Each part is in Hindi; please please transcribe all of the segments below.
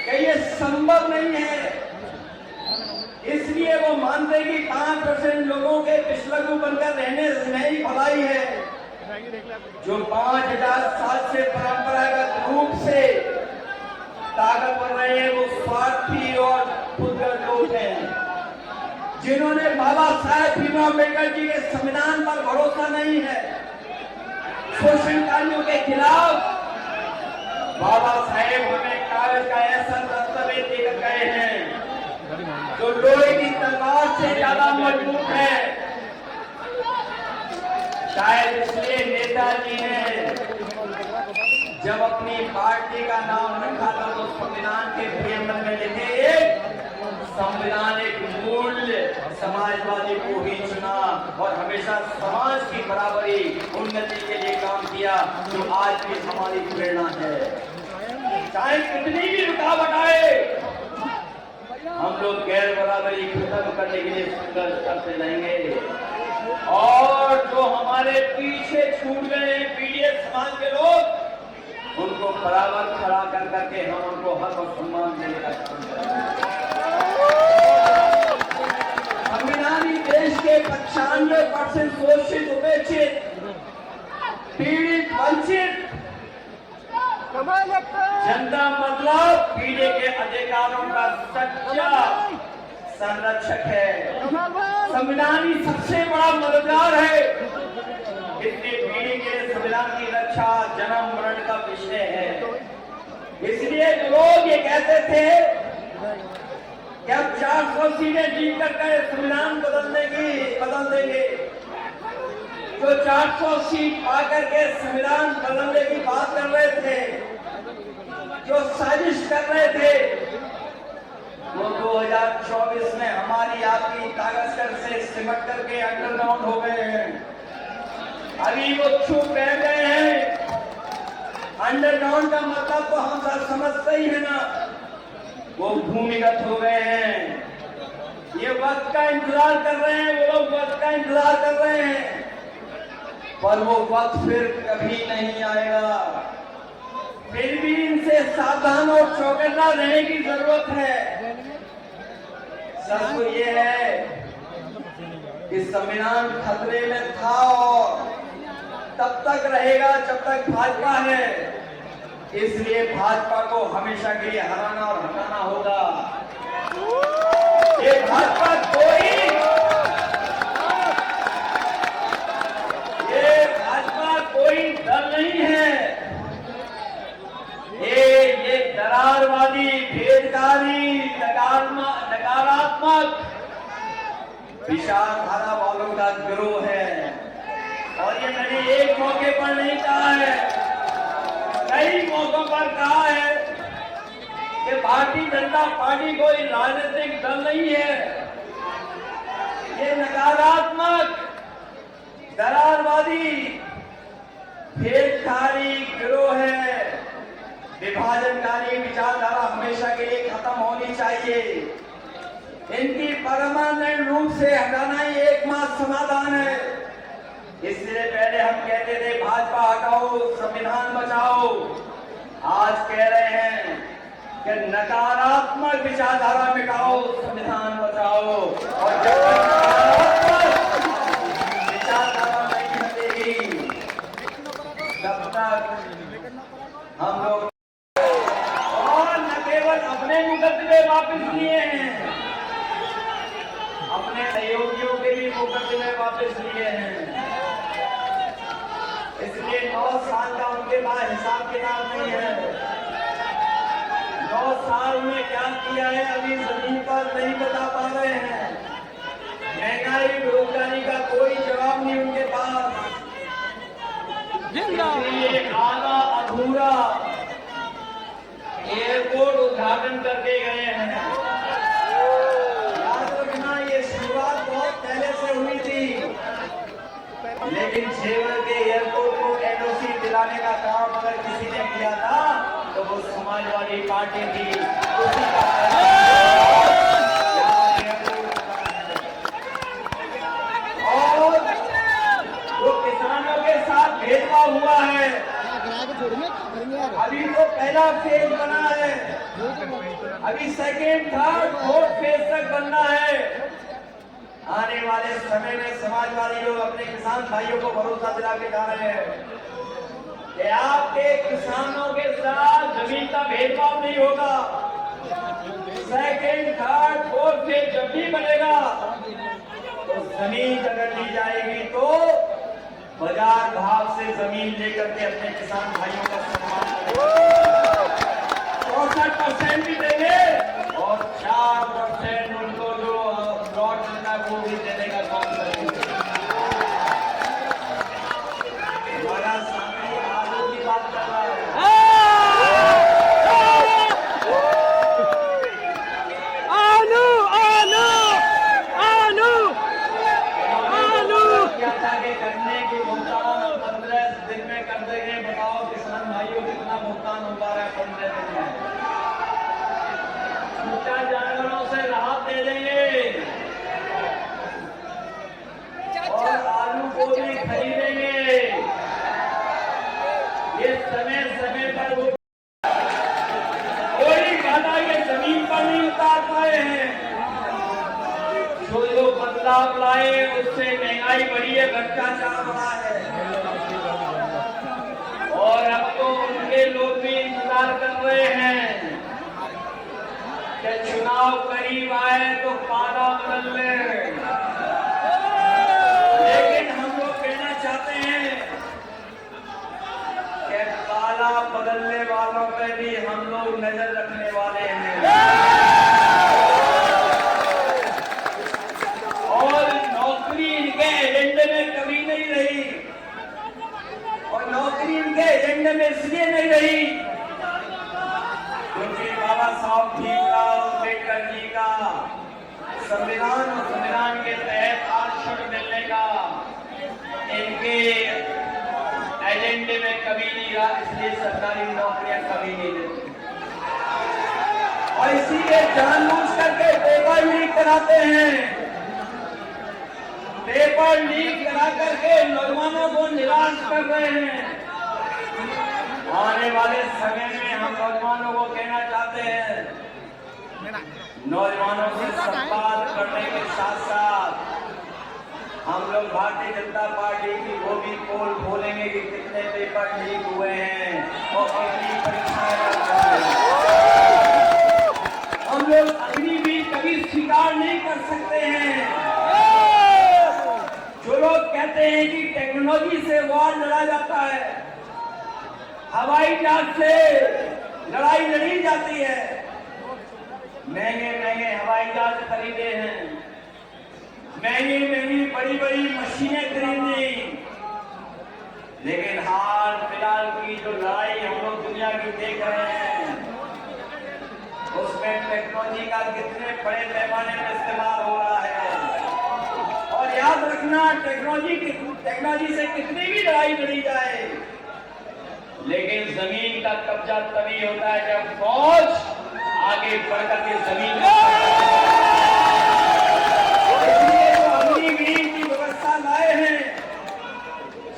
कि ये संभव नहीं है। इसलिए वो मानते कि 5% लोगों के पिछलगू बनकर रहने में ही भलाई है। जो 5000 साल से परंपरागत रूप से ताकतवर रहे हैं वो स्वार्थी और खुदगर्ज लोग हैं, जिन्होंने बाबा साहेब भीमराव अम्बेडकर जी के संविधान पर भरोसा नहीं है। शोषणकारियों के खिलाफ बाबा साहेब हमें कागज का ऐसा दस्तावेज देकर गए हैं जो लोहे की तलवार से ज्यादा मजबूत है। शायद इसलिए नेताजी ने जब अपनी पार्टी का नाम रखा था तो संविधान के प्रियम्बल में लिखे संविधान एक मूल्य समाजवादी को ही चुना और हमेशा समाज की बराबरी उन्नति के लिए काम किया, जो आज भी हमारी प्रेरणा है। चाहे कितनी भी रुकावट आए, हम लोग गैर बराबरी खत्म करने के लिए संघर्ष करते रहेंगे। और जो हमारे पीछे छूट गए पीड़ित समाज के लोग, उनको बराबर खड़ा कर करके हम उनको हक और सम्मान देने का काम करेंगे। संविधान देश के 95% शोषित, उपेक्षित, पीड़ित, वंचित जनता मतलब पीड़े के अधिकारों का सच्चा संरक्षक है। संविधान ही सबसे बड़ा मददगार है। इसलिए पीढ़ी के संविधान की रक्षा जन्म मरण का विषय है। इसलिए लोग ये कहते थे कि अब 400 सीटें जीत कर संविधान बदल देंगे। जो 400 सीट पाकर के संविधान बदलने की बात कर रहे थे, जो साजिश कर रहे थे, वो 2024 में हमारी आपकी ताकत से सिमट करके अंडरग्राउंड हो गए हैं। अभी वो चुप रह गए हैं। अंडरग्राउंड का मतलब तो हम सब समझते ही है ना, वो भूमिगत हो गए हैं। ये वक्त का इंतजार कर रहे हैं, वो लोग वक्त का इंतजार कर रहे हैं, पर वो वक्त फिर कभी नहीं आएगा। फिर भी इनसे सावधान और चौकन्ना रहने की जरूरत है। सच तो ये है कि संविधान खतरे में था और तब तक रहेगा जब तक भाजपा है। इसलिए भाजपा को हमेशा के लिए हराना और हटाना होगा। ये भाजपा कोई दल नहीं है। ये दरारवादी, भेदकारी, नकारात्मक विचारधारा वालों का गिरोह है। और ये मैंने एक मौके पर नहीं कहा है, कई मौकों पर कहा है कि भारतीय जनता पार्टी कोई राजनीतिक दल नहीं है। ये नकारात्मक, दरारवादी, भेदकारी गिरोह है। विभाजनकारी विचारधारा हमेशा के लिए खत्म होनी चाहिए। इनकी परमानेंट रूप से हटाना ही एकमात्र समाधान है। इसलिए पहले हम कहते थे भाजपा हटाओ, संविधान बचाओ। आज कह रहे हैं कि नकारात्मक विचारधारा मिटाओ, संविधान बचाओ। और जब तक विचारधारा नहीं हटेगी तब तक हम लोग और न केवल अपने मुकदमे वापस लिए हैं, अपने सहयोगियों के भी मुकदमे वापस लिए हैं। इसलिए 9 साल का उनके पास हिसाब किताब नहीं है। 9 साल में क्या किया है अभी जमीन पर नहीं बता पा रहे हैं। महंगाई, बेरोजगारी का कोई जवाब नहीं उनके पास। इसलिए आधा अधूरा एयरपोर्ट उद्घाटन करके गए हैं। याद रखना ये शुरुआत बहुत पहले से हुई थी, लेकिन जेवर के एयरपोर्ट को एनओसी दिलाने का काम अगर किसी ने किया था तो वो समाजवादी पार्टी थी। उसी का और वो किसानों के साथ भेदभाव हुआ है। अभी तो पहला फेज बना है। अभी सेकेंड थर्ड फोर्थ फेज तक बनना है। आने वाले समय में समाजवादी लोग अपने किसान भाइयों को भरोसा दिला के जा रहे हैं कि आपके किसानों के साथ जमीन का भेदभाव नहीं होगा। सेकेंड थर्ड फोर्थ फेज जब भी बनेगा तो जमीन अगर ली जाएगी तो बाजार भाव से जमीन लेकर के अपने किसान भाइयों का सम्मान करेंगे। 64% भी देंगे और 4% उनको जो प्लॉट मिलना वो भी देने का काम करेंगे। हमारा सामने आलू की बात कर रहा है। करने की भुगतान 15 दिन में कर देंगे। बताओ किसान भाइयों कितना भुगतान हो पा रहा है 15 दिन में। छूटा जानवरों से राहत दे देंगे और आलू को भी खरीदेंगे। ये समय समय पर वो कोई वादा ये जमीन पर नहीं उतार पाए हैं। जो बदलाव लाए उससे महंगाई बढ़ी है, भ्रष्टाचार बढ़ा है और अब तो उनके लोग भी इंतजार कर रहे हैं कि चुनाव करीब आए तो पाला बदल ले। लेकिन हम लोग कहना चाहते हैं कि पाला बदलने वालों पे भी हम लोग नजर रखने वाले हैं और नौकरी इनके एजेंडे में कभी नहीं रही। और नौकरी इनके एजेंडे में इसलिए नहीं रही क्योंकि बाबा साहब भीमराव अम्बेडकर जी का संविधान और संविधान के तहत आरक्षण मिलने का इनके एजेंडे में कभी नहीं रहा। इसलिए सरकारी नौकरियां कभी नहीं देती और इसीलिए जानबूझ करके पेपर लीक कराते हैं। पेपर लीक करा करके नौजवानों को निराश कर रहे हैं। आने वाले समय में हम नौजवानों को कहना चाहते हैं, नौजवानों से संवाद करने के साथ साथ हम लोग भारतीय जनता पार्टी की वो भी पोल खोलेंगे कि कितने पेपर लीक हुए हैं और कितनी परीक्षाएं। हम लोग अग्नि भी कभी स्वीकार नहीं कर सकते हैं। जो लोग कहते हैं कि टेक्नोलॉजी से वॉर लड़ा जाता है, हवाई जहाज से लड़ाई लड़ी जाती है, महंगे महंगे हवाई जहाज खरीदे हैं, महंगी महंगी बड़ी बड़ी मशीनें खरीदी, लेकिन हाल फिलहाल की जो लड़ाई हम लोग दुनिया की देख रहे हैं उसमें टेक्नोलॉजी का कितने बड़े पैमाने पर इस्तेमाल हो रहा है। और याद रखना, टेक्नोलॉजी से कितनी भी लड़ाई लड़ी जाए लेकिन जमीन का कब्जा तभी होता है जब फौज आगे बढ़कर के जमीन इसलिए जो अग्निवीर की व्यवस्था लाए हैं,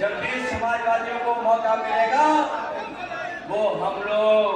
जब भी समाजवादियों को मौका मिलेगा वो हम लोग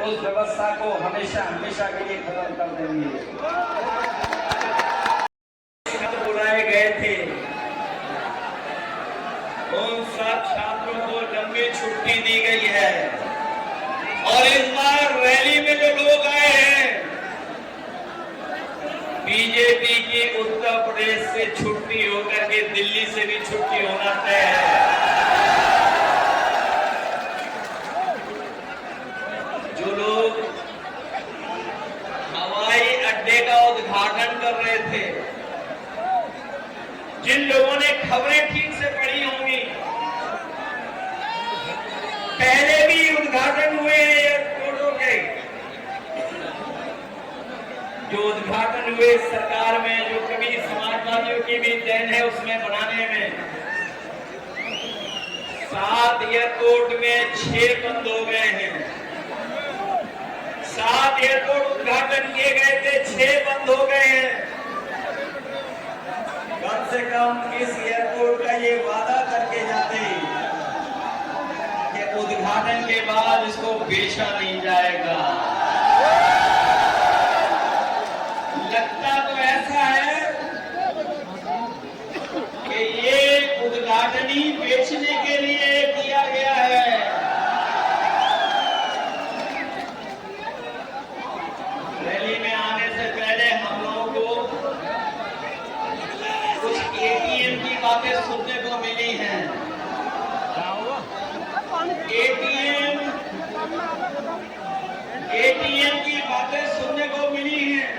उस व्यवस्था को हमेशा हमेशा के लिए खत्म कर देंगे। बुलाए गए थे उन सब छात्रों को लंबी छुट्टी दी गई है और इस बार रैली में जो लोग आए हैं बीजेपी की उत्तर प्रदेश से छुट्टी होकर के दिल्ली से भी छुट्टी होना तय है। जो लोग हवाई अड्डे का उद्घाटन कर रहे थे, जिन लोगों ने खबरें ठीक से पढ़ी होंगी, पहले भी उद्घाटन हुए हैं एयरपोर्टों के, जो उद्घाटन हुए सरकार में, जो कभी समाजवादियों की भी देन है उसमें बनाने में, 7 एयरपोर्ट में 6 बंद हो गए हैं। 7 एयरपोर्ट उद्घाटन किए गए थे, 6 बंद हो गए हैं। कम से कम इस एयरपोर्ट का ये वादा करके जाते कि उद्घाटन के बाद इसको बेचा नहीं जाएगा। अग्नि बेचने के लिए किया गया है। रैली में आने से पहले हम लोगों को कुछ एटीएम की बातें सुनने को मिली हैं। एटीएम की बातें सुनने को मिली हैं।